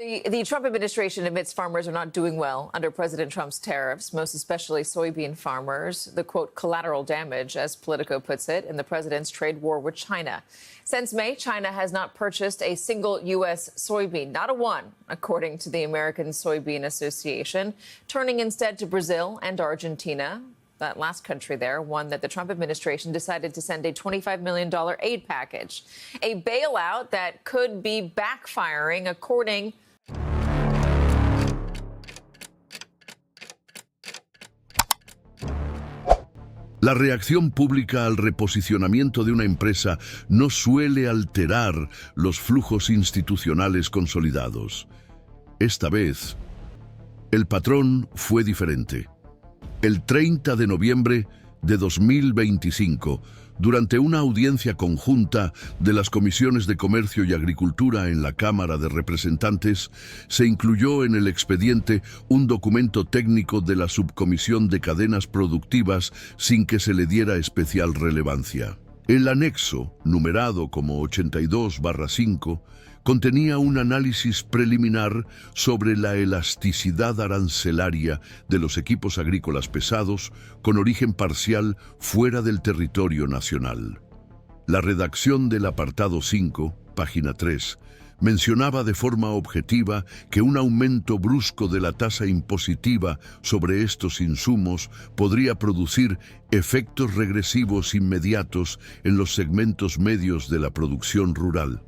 The Trump administration admits farmers are not doing well under President Trump's tariffs, most especially soybean farmers. The, quote, collateral damage, as Politico puts it, in the president's trade war with China. Since May, China has not purchased a single U.S. soybean, not a one, according to the American Soybean Association, turning instead to Brazil and Argentina. That last country there, one that the Trump administration decided to send a $25 million aid package, a bailout that could be backfiring, according La reacción pública al reposicionamiento de una empresa no suele alterar los flujos institucionales consolidados. Esta vez, el patrón fue diferente. El 30 de noviembre de 2025, durante una audiencia conjunta de las Comisiones de Comercio y Agricultura en la Cámara de Representantes, se incluyó en el expediente un documento técnico de la Subcomisión de Cadenas Productivas sin que se le diera especial relevancia. El anexo, numerado como 82/5, contenía un análisis preliminar sobre la elasticidad arancelaria de los equipos agrícolas pesados con origen parcial fuera del territorio nacional. La redacción del apartado 5, página 3, mencionaba de forma objetiva que un aumento brusco de la tasa impositiva sobre estos insumos podría producir efectos regresivos inmediatos en los segmentos medios de la producción rural,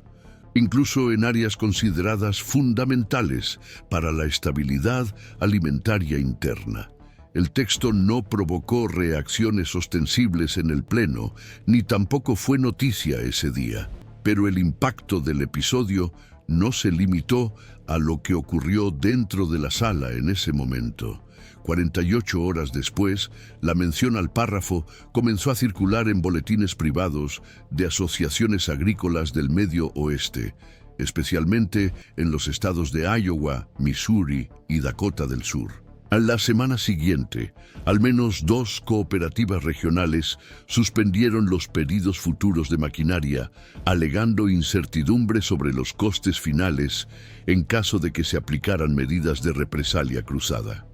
incluso en áreas consideradas fundamentales para la estabilidad alimentaria interna. El texto no provocó reacciones ostensibles en el Pleno, ni tampoco fue noticia ese día. Pero el impacto del episodio no se limitó a lo que ocurrió dentro de la sala en ese momento. 48 horas después, la mención al párrafo comenzó a circular en boletines privados de asociaciones agrícolas del Medio Oeste, especialmente en los estados de Iowa, Missouri y Dakota del Sur. A la semana siguiente, al menos 2 cooperativas regionales suspendieron los pedidos futuros de maquinaria, alegando incertidumbre sobre los costes finales en caso de que se aplicaran medidas de represalia cruzada.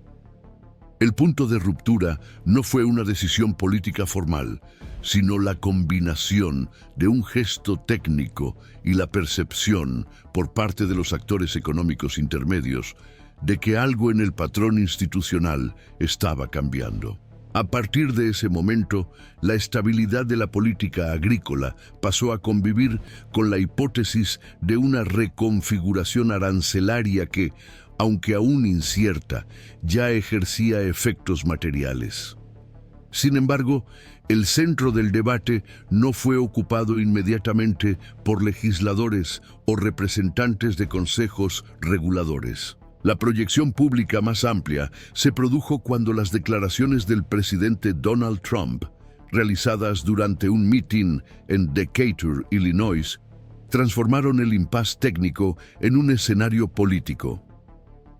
El punto de ruptura no fue una decisión política formal, sino la combinación de un gesto técnico y la percepción por parte de los actores económicos intermedios de que algo en el patrón institucional estaba cambiando. A partir de ese momento, la estabilidad de la política agrícola pasó a convivir con la hipótesis de una reconfiguración arancelaria que, aunque aún incierta, ya ejercía efectos materiales. Sin embargo, el centro del debate no fue ocupado inmediatamente por legisladores o representantes de consejos reguladores. La proyección pública más amplia se produjo cuando las declaraciones del presidente Donald Trump, realizadas durante un mitin en Decatur, Illinois, transformaron el impasse técnico en un escenario político.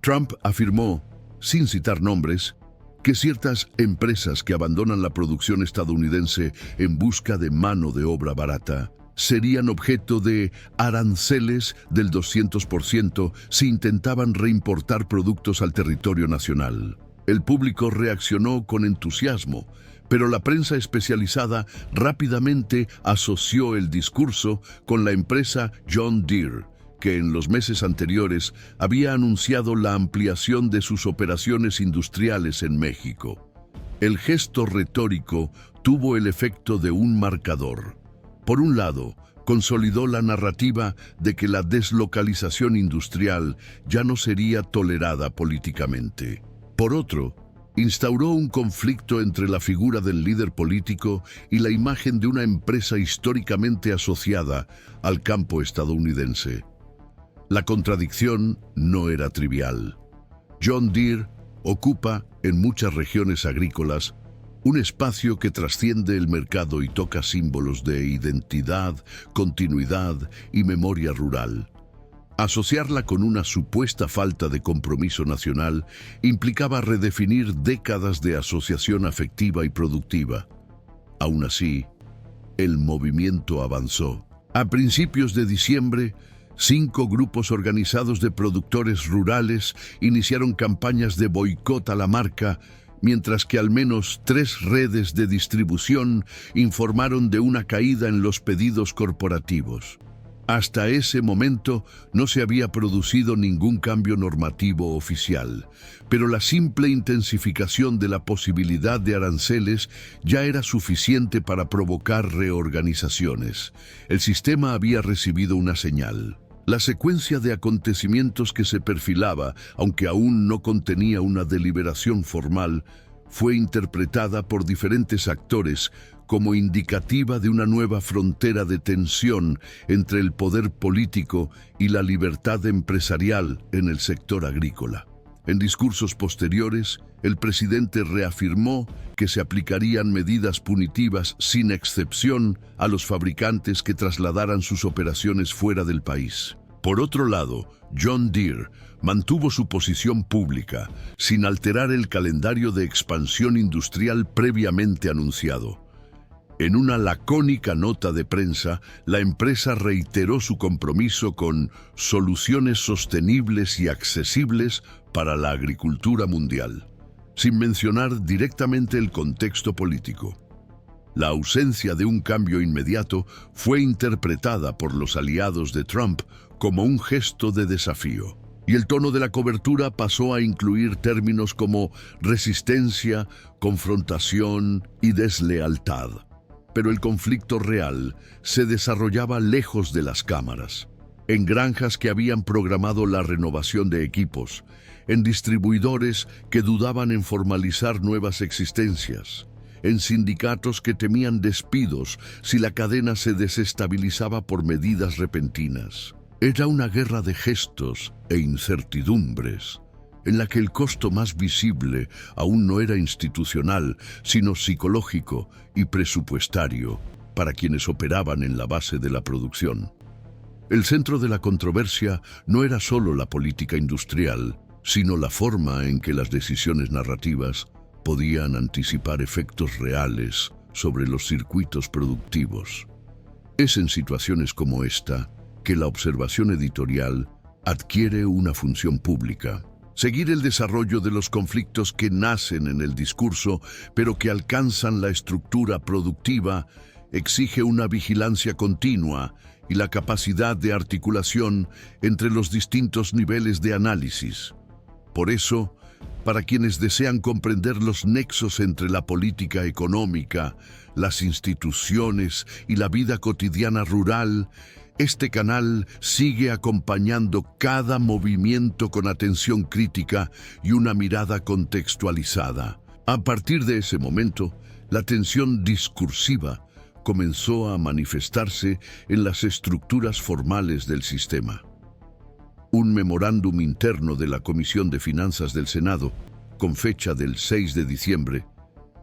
Trump afirmó, sin citar nombres, que ciertas empresas que abandonan la producción estadounidense en busca de mano de obra barata serían objeto de aranceles del 200% si intentaban reimportar productos al territorio nacional. El público reaccionó con entusiasmo, pero la prensa especializada rápidamente asoció el discurso con la empresa John Deere, que en los meses anteriores había anunciado la ampliación de sus operaciones industriales en México. El gesto retórico tuvo el efecto de un marcador. Por un lado, consolidó la narrativa de que la deslocalización industrial ya no sería tolerada políticamente. Por otro, instauró un conflicto entre la figura del líder político y la imagen de una empresa históricamente asociada al campo estadounidense. La contradicción no era trivial. John Deere ocupa, en muchas regiones agrícolas, un espacio que trasciende el mercado y toca símbolos de identidad, continuidad y memoria rural. Asociarla con una supuesta falta de compromiso nacional implicaba redefinir décadas de asociación afectiva y productiva. Aún así, el movimiento avanzó. A principios de diciembre, 5 grupos organizados de productores rurales iniciaron campañas de boicot a la marca, mientras que al menos 3 redes de distribución informaron de una caída en los pedidos corporativos. Hasta ese momento no se había producido ningún cambio normativo oficial, pero la simple intensificación de la posibilidad de aranceles ya era suficiente para provocar reorganizaciones. El sistema había recibido una señal. La secuencia de acontecimientos que se perfilaba, aunque aún no contenía una deliberación formal, fue interpretada por diferentes actores como indicativa de una nueva frontera de tensión entre el poder político y la libertad empresarial en el sector agrícola. En discursos posteriores, el presidente reafirmó que se aplicarían medidas punitivas sin excepción a los fabricantes que trasladaran sus operaciones fuera del país. Por otro lado, John Deere mantuvo su posición pública, sin alterar el calendario de expansión industrial previamente anunciado. En una lacónica nota de prensa, la empresa reiteró su compromiso con soluciones sostenibles y accesibles para la agricultura mundial, sin mencionar directamente el contexto político. La ausencia de un cambio inmediato fue interpretada por los aliados de Trump como un gesto de desafío, y el tono de la cobertura pasó a incluir términos como resistencia, confrontación y deslealtad. Pero el conflicto real se desarrollaba lejos de las cámaras, en granjas que habían programado la renovación de equipos, en distribuidores que dudaban en formalizar nuevas existencias, en sindicatos que temían despidos si la cadena se desestabilizaba por medidas repentinas. Era una guerra de gestos e incertidumbres, en la que el costo más visible aún no era institucional, sino psicológico y presupuestario para quienes operaban en la base de la producción. El centro de la controversia no era solo la política industrial, sino la forma en que las decisiones narrativas podían anticipar efectos reales sobre los circuitos productivos. Es en situaciones como esta que la observación editorial adquiere una función pública. Seguir el desarrollo de los conflictos que nacen en el discurso, pero que alcanzan la estructura productiva, exige una vigilancia continua y la capacidad de articulación entre los distintos niveles de análisis. Por eso, para quienes desean comprender los nexos entre la política económica, las instituciones y la vida cotidiana rural, este canal sigue acompañando cada movimiento con atención crítica y una mirada contextualizada. A partir de ese momento, la tensión discursiva comenzó a manifestarse en las estructuras formales del sistema. Un memorándum interno de la Comisión de Finanzas del Senado, con fecha del 6 de diciembre,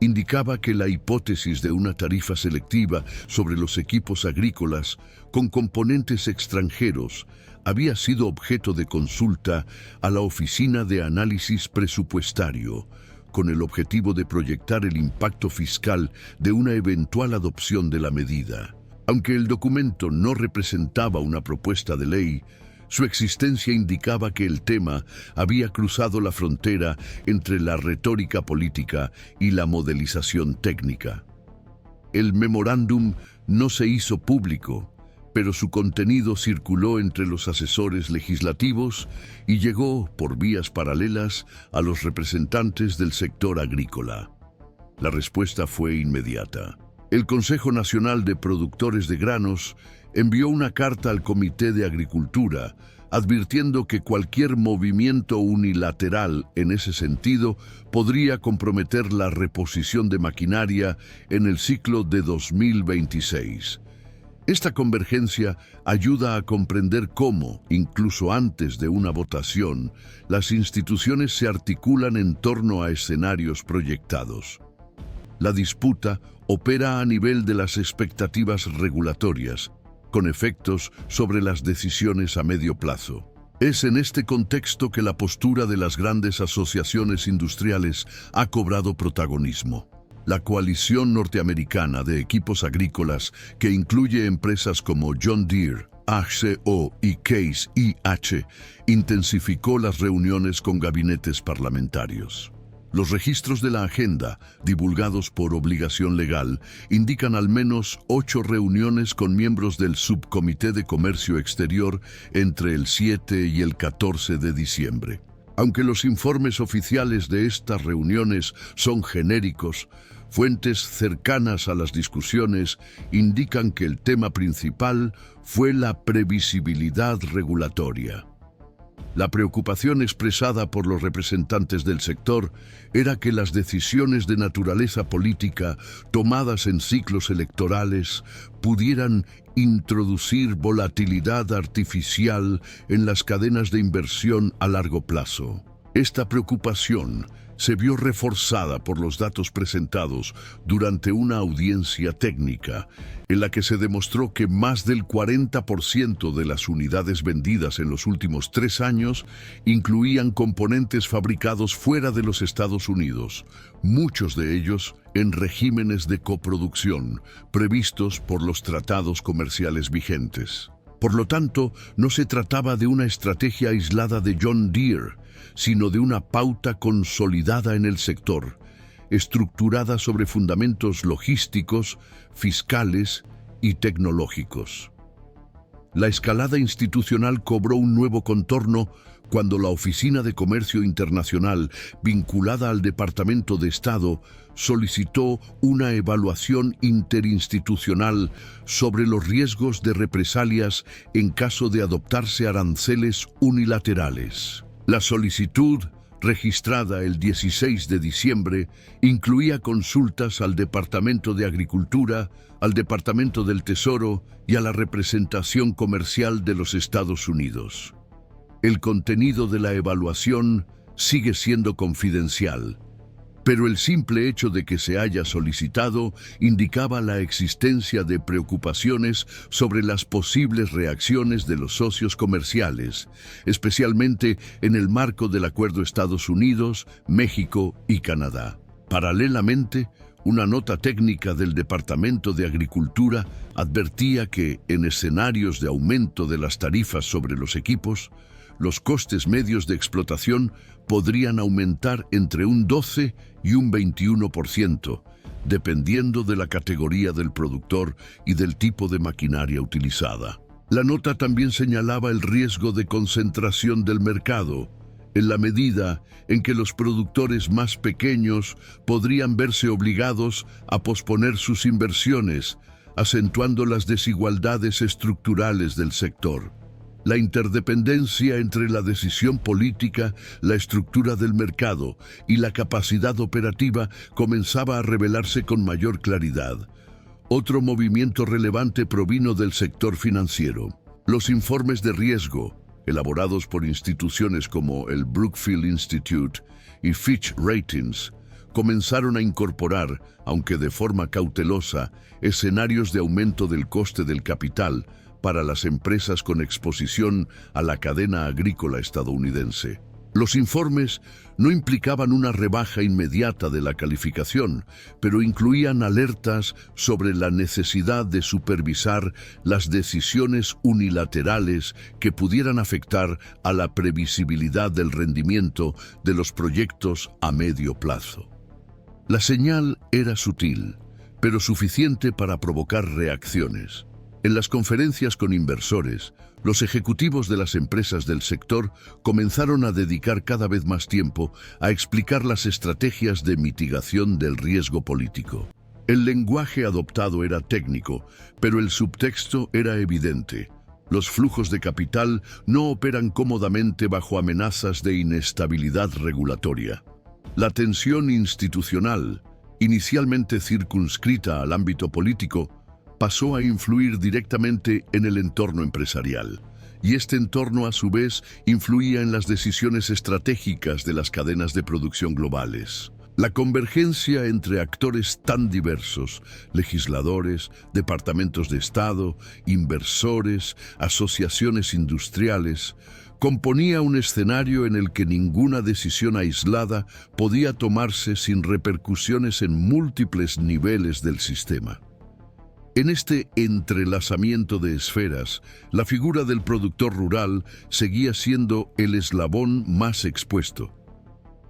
indicaba que la hipótesis de una tarifa selectiva sobre los equipos agrícolas con componentes extranjeros había sido objeto de consulta a la Oficina de Análisis Presupuestario, con el objetivo de proyectar el impacto fiscal de una eventual adopción de la medida. Aunque el documento no representaba una propuesta de ley, su existencia indicaba que el tema había cruzado la frontera entre la retórica política y la modelización técnica. El memorándum no se hizo público, pero su contenido circuló entre los asesores legislativos y llegó, por vías paralelas, a los representantes del sector agrícola. La respuesta fue inmediata. El Consejo Nacional de Productores de Granos envió una carta al Comité de Agricultura advirtiendo que cualquier movimiento unilateral en ese sentido podría comprometer la reposición de maquinaria en el ciclo de 2026. Esta convergencia ayuda a comprender cómo, incluso antes de una votación, las instituciones se articulan en torno a escenarios proyectados. La disputa opera a nivel de las expectativas regulatorias, con efectos sobre las decisiones a medio plazo. Es en este contexto que la postura de las grandes asociaciones industriales ha cobrado protagonismo. La coalición norteamericana de equipos agrícolas, que incluye empresas como John Deere, HCO y Case IH intensificó las reuniones con gabinetes parlamentarios. Los registros de la agenda, divulgados por obligación legal, indican al menos 8 reuniones con miembros del Subcomité de Comercio Exterior entre el 7 y el 14 de diciembre. Aunque los informes oficiales de estas reuniones son genéricos, fuentes cercanas a las discusiones indican que el tema principal fue la previsibilidad regulatoria. La preocupación expresada por los representantes del sector era que las decisiones de naturaleza política tomadas en ciclos electorales pudieran introducir volatilidad artificial en las cadenas de inversión a largo plazo. Esta preocupación se vio reforzada por los datos presentados durante una audiencia técnica en la que se demostró que más del 40% de las unidades vendidas en los últimos 3 años incluían componentes fabricados fuera de los Estados Unidos, muchos de ellos en regímenes de coproducción previstos por los tratados comerciales vigentes. Por lo tanto, no se trataba de una estrategia aislada de John Deere, sino de una pauta consolidada en el sector, estructurada sobre fundamentos logísticos, fiscales y tecnológicos. La escalada institucional cobró un nuevo contorno cuando la Oficina de Comercio Internacional, vinculada al Departamento de Estado, solicitó una evaluación interinstitucional sobre los riesgos de represalias en caso de adoptarse aranceles unilaterales. La solicitud, registrada el 16 de diciembre, incluía consultas al Departamento de Agricultura, al Departamento del Tesoro y a la representación comercial de los Estados Unidos. El contenido de la evaluación sigue siendo confidencial, pero el simple hecho de que se haya solicitado indicaba la existencia de preocupaciones sobre las posibles reacciones de los socios comerciales, especialmente en el marco del Acuerdo Estados Unidos, México y Canadá. Paralelamente, una nota técnica del Departamento de Agricultura advertía que, en escenarios de aumento de las tarifas sobre los equipos, los costes medios de explotación podrían aumentar entre un 12 y un 21%, dependiendo de la categoría del productor y del tipo de maquinaria utilizada. La nota también señalaba el riesgo de concentración del mercado, en la medida en que los productores más pequeños podrían verse obligados a posponer sus inversiones, acentuando las desigualdades estructurales del sector. La interdependencia entre la decisión política, la estructura del mercado y la capacidad operativa comenzaba a revelarse con mayor claridad. Otro movimiento relevante provino del sector financiero. Los informes de riesgo, elaborados por instituciones como el Brookfield Institute y Fitch Ratings, comenzaron a incorporar, aunque de forma cautelosa, escenarios de aumento del coste del capital para las empresas con exposición a la cadena agrícola estadounidense. Los informes no implicaban una rebaja inmediata de la calificación, pero incluían alertas sobre la necesidad de supervisar las decisiones unilaterales que pudieran afectar a la previsibilidad del rendimiento de los proyectos a medio plazo. La señal era sutil, pero suficiente para provocar reacciones. En las conferencias con inversores, los ejecutivos de las empresas del sector comenzaron a dedicar cada vez más tiempo a explicar las estrategias de mitigación del riesgo político. El lenguaje adoptado era técnico, pero el subtexto era evidente. Los flujos de capital no operan cómodamente bajo amenazas de inestabilidad regulatoria. La tensión institucional, inicialmente circunscrita al ámbito político, pasó a influir directamente en el entorno empresarial, y este entorno a su vez influía en las decisiones estratégicas de las cadenas de producción globales. La convergencia entre actores tan diversos, legisladores, departamentos de Estado, inversores, asociaciones industriales, componía un escenario en el que ninguna decisión aislada podía tomarse sin repercusiones en múltiples niveles del sistema. En este entrelazamiento de esferas, la figura del productor rural seguía siendo el eslabón más expuesto.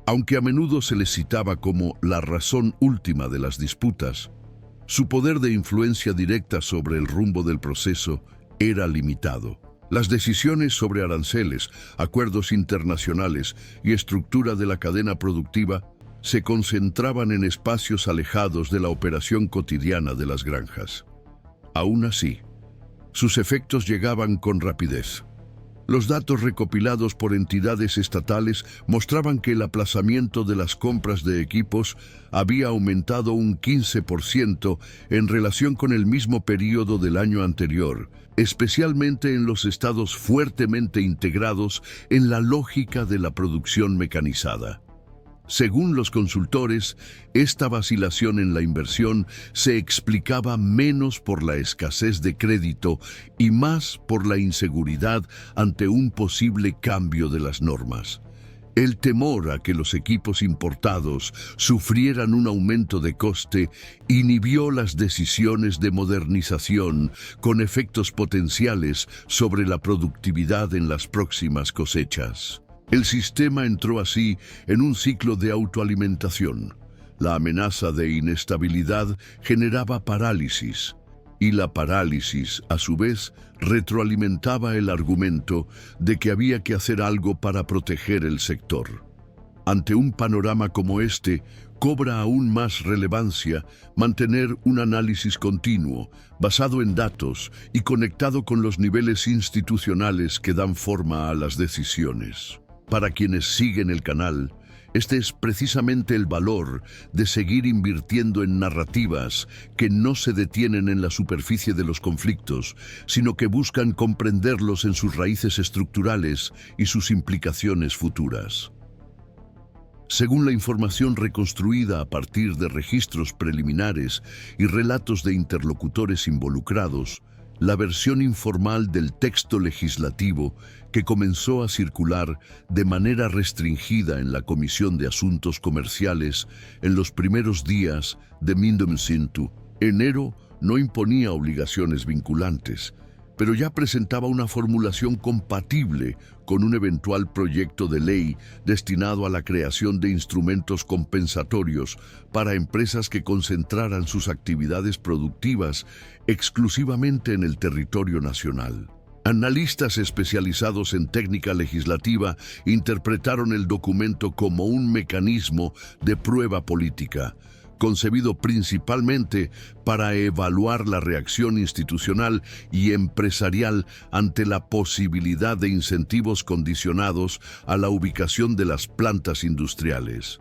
Aunque a menudo se le citaba como la razón última de las disputas, su poder de influencia directa sobre el rumbo del proceso era limitado. Las decisiones sobre aranceles, acuerdos internacionales y estructura de la cadena productiva se concentraban en espacios alejados de la operación cotidiana de las granjas. Aún así, sus efectos llegaban con rapidez. Los datos recopilados por entidades estatales mostraban que el aplazamiento de las compras de equipos había aumentado un 15% en relación con el mismo periodo del año anterior, especialmente en los estados fuertemente integrados en la lógica de la producción mecanizada. Según los consultores, esta vacilación en la inversión se explicaba menos por la escasez de crédito y más por la inseguridad ante un posible cambio de las normas. El temor a que los equipos importados sufrieran un aumento de coste inhibió las decisiones de modernización con efectos potenciales sobre la productividad en las próximas cosechas. El sistema entró así en un ciclo de autoalimentación. La amenaza de inestabilidad generaba parálisis, y la parálisis, a su vez, retroalimentaba el argumento de que había que hacer algo para proteger el sector. Ante un panorama como este, cobra aún más relevancia mantener un análisis continuo, basado en datos y conectado con los niveles institucionales que dan forma a las decisiones. Para quienes siguen el canal, este es precisamente el valor de seguir invirtiendo en narrativas que no se detienen en la superficie de los conflictos, sino que buscan comprenderlos en sus raíces estructurales y sus implicaciones futuras. Según la información reconstruida a partir de registros preliminares y relatos de interlocutores involucrados, la versión informal del texto legislativo que comenzó a circular de manera restringida en la Comisión de Asuntos Comerciales en los primeros días de Mindumsintu, enero, no imponía obligaciones vinculantes, pero ya presentaba una formulación compatible con un eventual proyecto de ley destinado a la creación de instrumentos compensatorios para empresas que concentraran sus actividades productivas exclusivamente en el territorio nacional. Analistas especializados en técnica legislativa interpretaron el documento como un mecanismo de prueba política, concebido principalmente para evaluar la reacción institucional y empresarial ante la posibilidad de incentivos condicionados a la ubicación de las plantas industriales.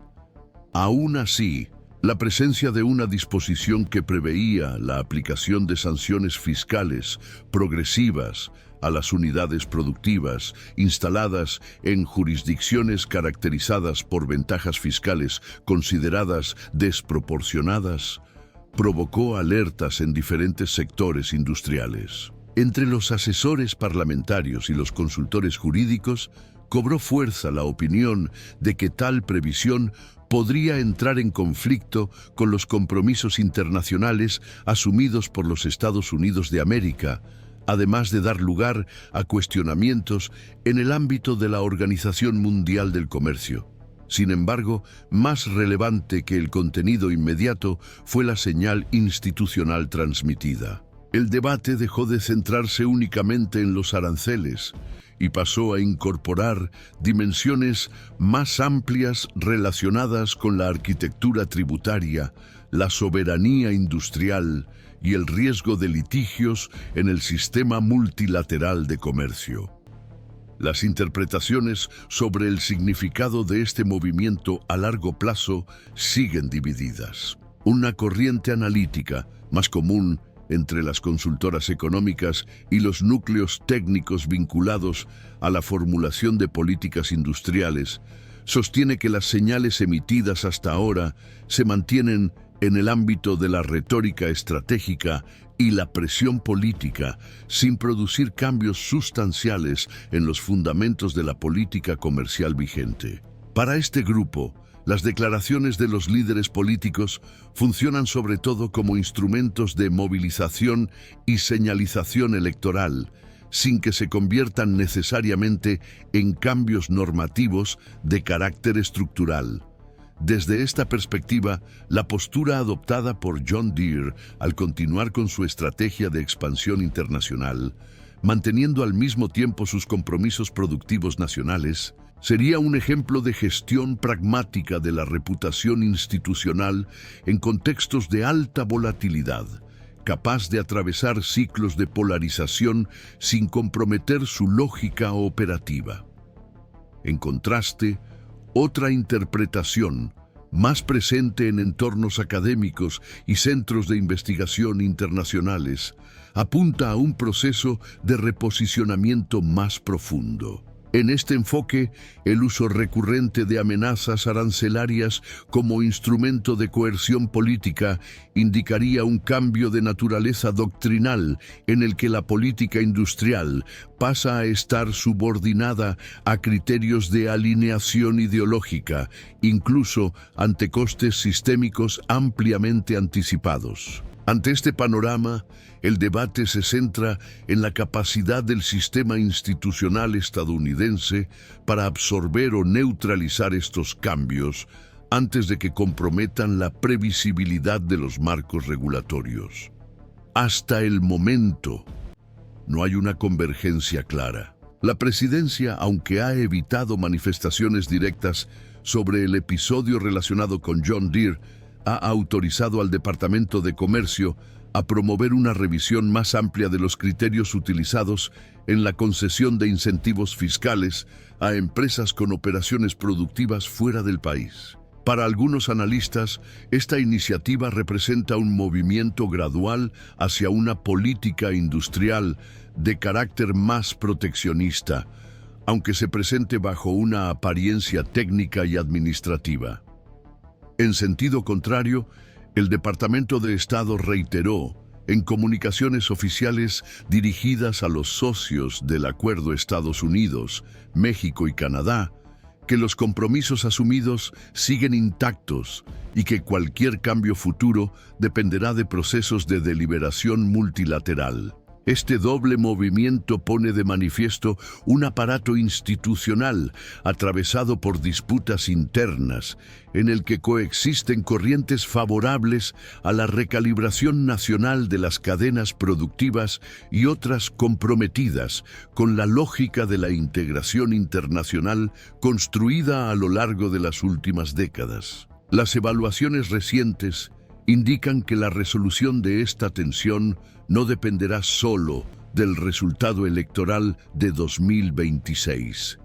Aún así, la presencia de una disposición que preveía la aplicación de sanciones fiscales progresivas a las unidades productivas instaladas en jurisdicciones caracterizadas por ventajas fiscales consideradas desproporcionadas, provocó alertas en diferentes sectores industriales. Entre los asesores parlamentarios y los consultores jurídicos, cobró fuerza la opinión de que tal previsión podría entrar en conflicto con los compromisos internacionales asumidos por los Estados Unidos de América, además de dar lugar a cuestionamientos en el ámbito de la Organización Mundial del Comercio. Sin embargo, más relevante que el contenido inmediato fue la señal institucional transmitida. El debate dejó de centrarse únicamente en los aranceles y pasó a incorporar dimensiones más amplias relacionadas con la arquitectura tributaria, la soberanía industrial y el riesgo de litigios en el sistema multilateral de comercio. Las interpretaciones sobre el significado de este movimiento a largo plazo siguen divididas. Una corriente analítica, más común entre las consultoras económicas y los núcleos técnicos vinculados a la formulación de políticas industriales, sostiene que las señales emitidas hasta ahora se mantienen en el ámbito de la retórica estratégica y la presión política, sin producir cambios sustanciales en los fundamentos de la política comercial vigente. Para este grupo, Las declaraciones de los líderes políticos funcionan sobre todo como instrumentos de movilización y señalización electoral, sin que se conviertan necesariamente en cambios normativos de carácter estructural. Desde esta perspectiva, la postura adoptada por John Deere al continuar con su estrategia de expansión internacional, manteniendo al mismo tiempo sus compromisos productivos nacionales, sería un ejemplo de gestión pragmática de la reputación institucional en contextos de alta volatilidad, capaz de atravesar ciclos de polarización sin comprometer su lógica operativa. En contraste, otra interpretación, más presente en entornos académicos y centros de investigación internacionales, apunta a un proceso de reposicionamiento más profundo. En este enfoque, el uso recurrente de amenazas arancelarias como instrumento de coerción política indicaría un cambio de naturaleza doctrinal en el que la política industrial pasa a estar subordinada a criterios de alineación ideológica, incluso ante costes sistémicos ampliamente anticipados. Ante este panorama, el debate se centra en la capacidad del sistema institucional estadounidense para absorber o neutralizar estos cambios antes de que comprometan la previsibilidad de los marcos regulatorios. Hasta el momento, no hay una convergencia clara. La presidencia, aunque ha evitado manifestaciones directas sobre el episodio relacionado con John Deere, ha autorizado al Departamento de Comercio a promover una revisión más amplia de los criterios utilizados en la concesión de incentivos fiscales a empresas con operaciones productivas fuera del país. Para algunos analistas, esta iniciativa representa un movimiento gradual hacia una política industrial de carácter más proteccionista, aunque se presente bajo una apariencia técnica y administrativa. En sentido contrario, el Departamento de Estado reiteró, en comunicaciones oficiales dirigidas a los socios del Acuerdo Estados Unidos, México y Canadá, que los compromisos asumidos siguen intactos y que cualquier cambio futuro dependerá de procesos de deliberación multilateral. Este doble movimiento pone de manifiesto un aparato institucional atravesado por disputas internas, en el que coexisten corrientes favorables a la recalibración nacional de las cadenas productivas y otras comprometidas con la lógica de la integración internacional construida a lo largo de las últimas décadas. Las evaluaciones recientes indican que la resolución de esta tensión no dependerá solo del resultado electoral de 2026,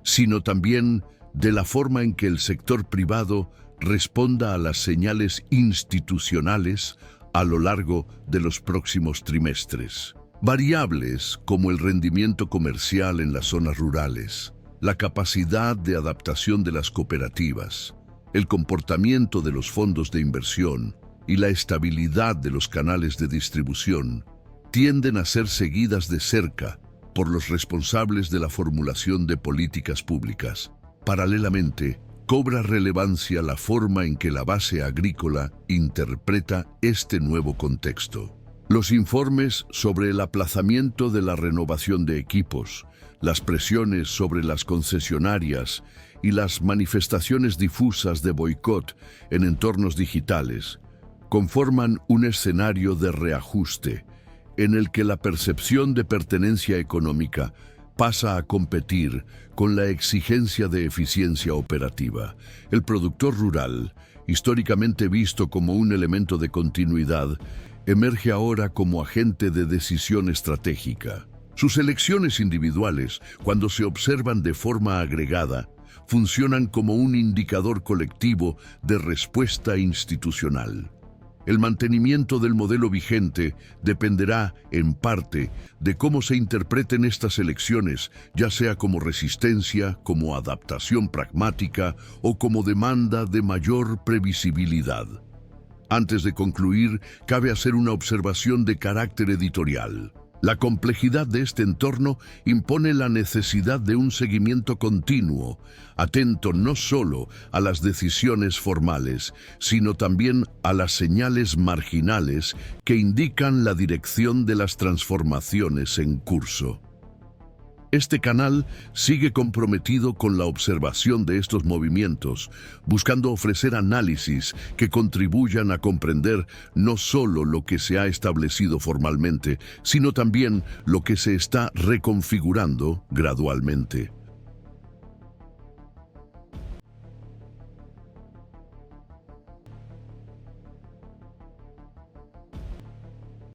sino también de la forma en que el sector privado responda a las señales institucionales a lo largo de los próximos trimestres. Variables como el rendimiento comercial en las zonas rurales, la capacidad de adaptación de las cooperativas, el comportamiento de los fondos de inversión y la estabilidad de los canales de distribución tienden a ser seguidas de cerca por los responsables de la formulación de políticas públicas. Paralelamente, cobra relevancia la forma en que la base agrícola interpreta este nuevo contexto. Los informes sobre el aplazamiento de la renovación de equipos, las presiones sobre las concesionarias y las manifestaciones difusas de boicot en entornos digitales conforman un escenario de reajuste en el que la percepción de pertenencia económica pasa a competir con la exigencia de eficiencia operativa. El productor rural, históricamente visto como un elemento de continuidad, emerge ahora como agente de decisión estratégica. Sus elecciones individuales, cuando se observan de forma agregada, funcionan como un indicador colectivo de respuesta institucional. El mantenimiento del modelo vigente dependerá, en parte, de cómo se interpreten estas elecciones, ya sea como resistencia, como adaptación pragmática o como demanda de mayor previsibilidad. Antes de concluir, cabe hacer una observación de carácter editorial. La complejidad de este entorno impone la necesidad de un seguimiento continuo, atento no solo a las decisiones formales, sino también a las señales marginales que indican la dirección de las transformaciones en curso. Este canal sigue comprometido con la observación de estos movimientos, buscando ofrecer análisis que contribuyan a comprender no solo lo que se ha establecido formalmente, sino también lo que se está reconfigurando gradualmente.